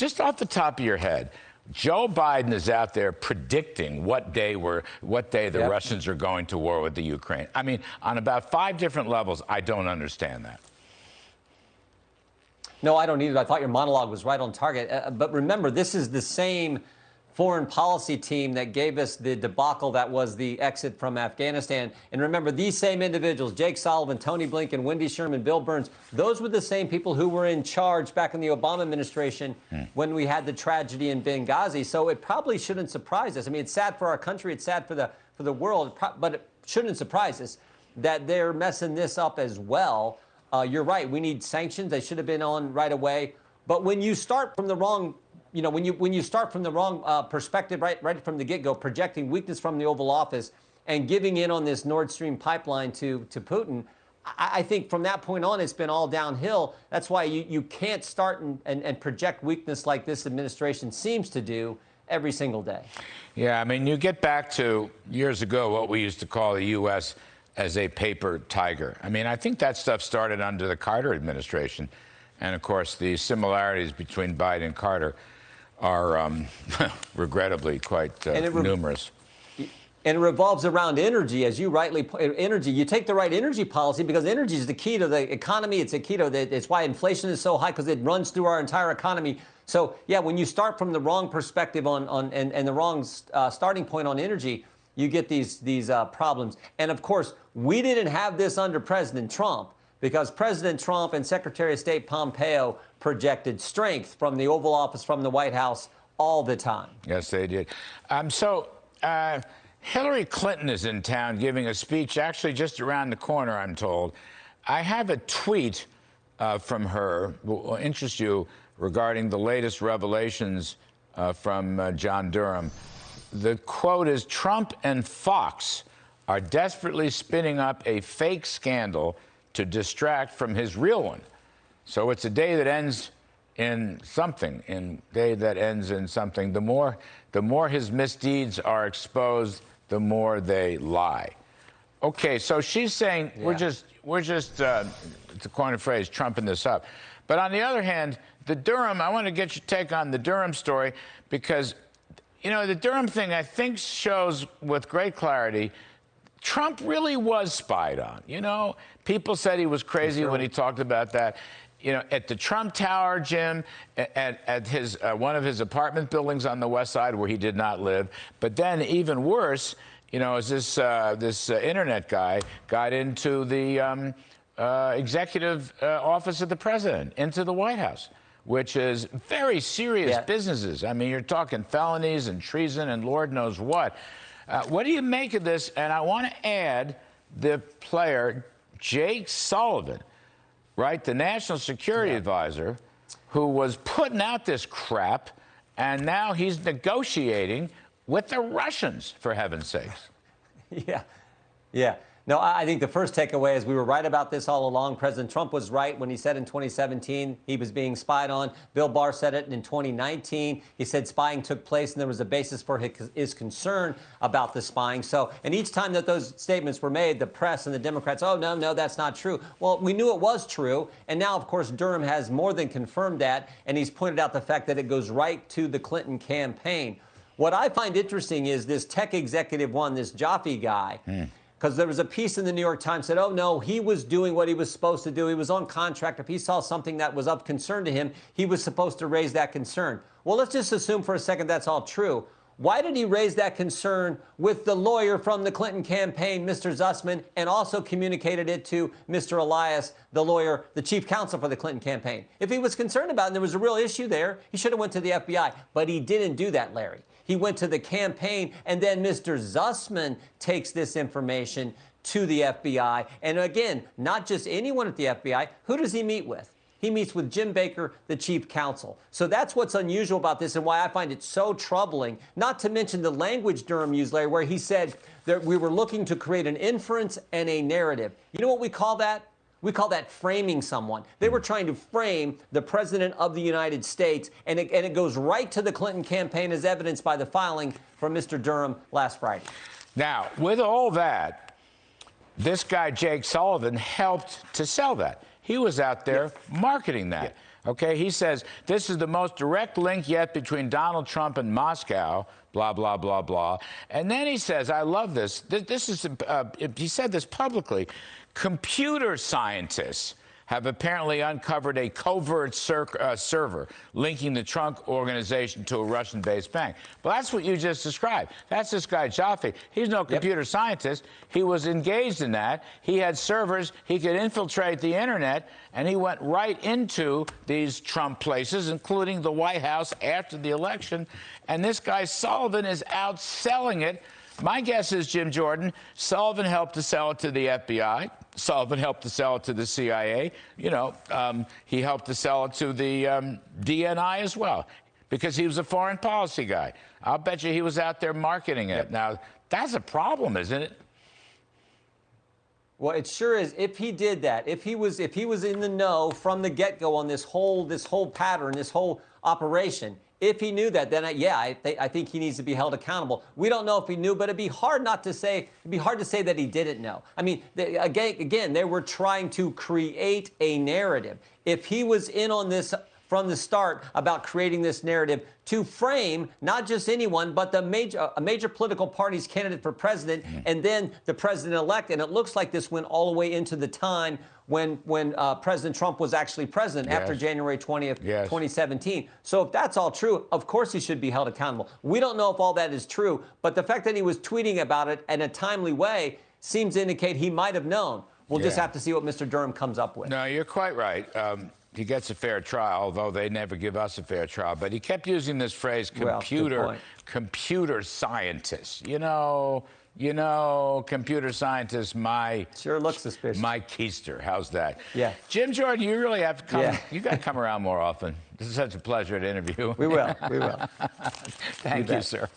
just off the top of your head, Joe Biden is out there predicting what day the Russians are going to war with the Ukraine. I mean, on about 5 different levels, I don't understand that. No, I don't either. I thought your monologue was right on target. But remember, this is the same foreign policy team that gave us the debacle that was the exit from Afghanistan. And remember, these same individuals, Jake Sullivan, Tony Blinken, Wendy Sherman, Bill Burns, those were the same people who were in charge back in the Obama administration when we had the tragedy in Benghazi. So it probably shouldn't surprise us. I mean, it's sad for our country. It's sad for the world. But it shouldn't surprise us that they're messing this up as well. You're right. We need sanctions. They should have been on right away. But when you start from the wrong, when you start from the wrong perspective, right from the get-go, projecting weakness from the Oval Office and giving in on this Nord Stream pipeline to Putin, I think from that point on, it's been all downhill. That's why you can't start and project weakness like this administration seems to do every single day. Yeah, I mean, you get back to years ago what we used to call the U.S. as a paper tiger. I mean, I think that stuff started under the Carter administration. And, of course, the similarities between Biden and Carter are regrettably quite numerous. And it revolves around energy, as you rightly put energy. You take the right energy policy because energy is the key to the economy. It's a key to it's why inflation is so high, because it runs through our entire economy. So, yeah, when you start from the wrong perspective and the wrong starting point on energy, you get these problems. And, of course, we didn't have this under President Trump because President Trump and Secretary of State Pompeo projected strength from the Oval Office, from the White House, all the time. Yes, they did. Hillary Clinton is in town giving a speech actually just around the corner, I'm told. I have a tweet from her that will interest you regarding the latest revelations from John Durham. The quote is, "Trump and Fox are desperately spinning up a fake scandal to distract from his real one." So it's a day that ends in something, The more his misdeeds are exposed, the more they lie. Okay, so she's saying we're just it's a coin of phrase, trumping this up. But on the other hand, the Durham, I want to get your take on the Durham story because, the Durham thing, I think, shows with great clarity Trump really was spied on. People said he was crazy when he talked about that. At the Trump Tower, Jim, at his one of his apartment buildings on the West Side where he did not live. But then even worse, is this internet guy got into the executive office of the president, into the White House, which is very serious businesses. I mean, you're talking felonies and treason and Lord knows what. What do you make of this? And I want to add the player, Jake Sullivan, right? The national security advisor who was putting out this crap, and now he's negotiating with the Russians, for heaven's sakes. Yeah. No, I think the first takeaway is we were right about this all along. President Trump was right when he said in 2017 he was being spied on. Bill Barr said it in 2019. He said spying took place and there was a basis for his concern about the spying. So, and each time that those statements were made, the press and the Democrats, oh, no, that's not true. Well, we knew it was true. And now, of course, Durham has more than confirmed that. And he's pointed out the fact that it goes right to the Clinton campaign. What I find interesting is this tech executive one, this Jaffe guy, because there was a piece in the New York Times that said, oh, no, he was doing what he was supposed to do. He was on contract. If he saw something that was of concern to him, he was supposed to raise that concern. Well, let's just assume for a second that's all true. Why did he raise that concern with the lawyer from the Clinton campaign, Mr. Zussman, and also communicated it to Mr. Elias, the lawyer, the chief counsel for the Clinton campaign? If he was concerned about it and there was a real issue there, he should have went to the FBI. But he didn't do that, Larry. He went to the campaign, and then Mr. Zussman takes this information to the FBI. And again, not just anyone at the FBI. Who does he meet with? He meets with Jim Baker, the chief counsel. So that's what's unusual about this and why I find it so troubling, not to mention the language Durham used, Larry, where he said that we were looking to create an inference and a narrative. You know what we call that? We call that framing someone. They were trying to frame the president of the United States, and it goes right to the Clinton campaign as evidenced by the filing from Mr. Durham last Friday. Now, with all that, this guy, Jake Sullivan, helped to sell that. He was out there marketing that. Okay, he says, this is the most direct link yet between Donald Trump and Moscow, blah, blah, blah, blah. And then he says, I love this. He said this publicly. Computer scientists have apparently uncovered a covert server linking the Trump organization to a Russian-based bank. Well, that's what you just described. That's this guy, Jaffe. He's no computer scientist. He was engaged in that. He had servers. He could infiltrate the internet, and he went right into these Trump places, including the White House after the election. And this guy, Sullivan, is out selling it. My guess is, Jim Jordan, Sullivan helped to sell it to the FBI. Sullivan helped to sell it to the CIA. You know, he helped to sell it to the DNI as well, because he was a foreign policy guy. I'll bet you he was out there marketing it. Now, that's a problem, isn't it? Well, it sure is. If he did that, if he was in the know from the get-go on this whole pattern, this whole operation, if he knew that, then I think he needs to be held accountable. We don't know if he knew, but it'd be hard to say that he didn't know. I mean, again, they were trying to create a narrative. If he was in on this from the start about creating this narrative to frame not just anyone, but a major political party's candidate for president, and then the president-elect, and it looks like this went all the way into the time when President Trump was actually president after January 20th, 2017. So if that's all true, of course he should be held accountable. We don't know if all that is true, but the fact that he was tweeting about it in a timely way seems to indicate he might have known. We'll just have to see what Mr. Durham comes up with. No, you're quite right. He gets a fair trial, although they never give us a fair trial. But he kept using this phrase, computer scientist. You know, computer scientist, sure looks suspicious. My keister. How's that? Yeah. Jim Jordan, you really have to come. You got to come around more often. This is such a pleasure to interview. We will. We will. Thank you, sir.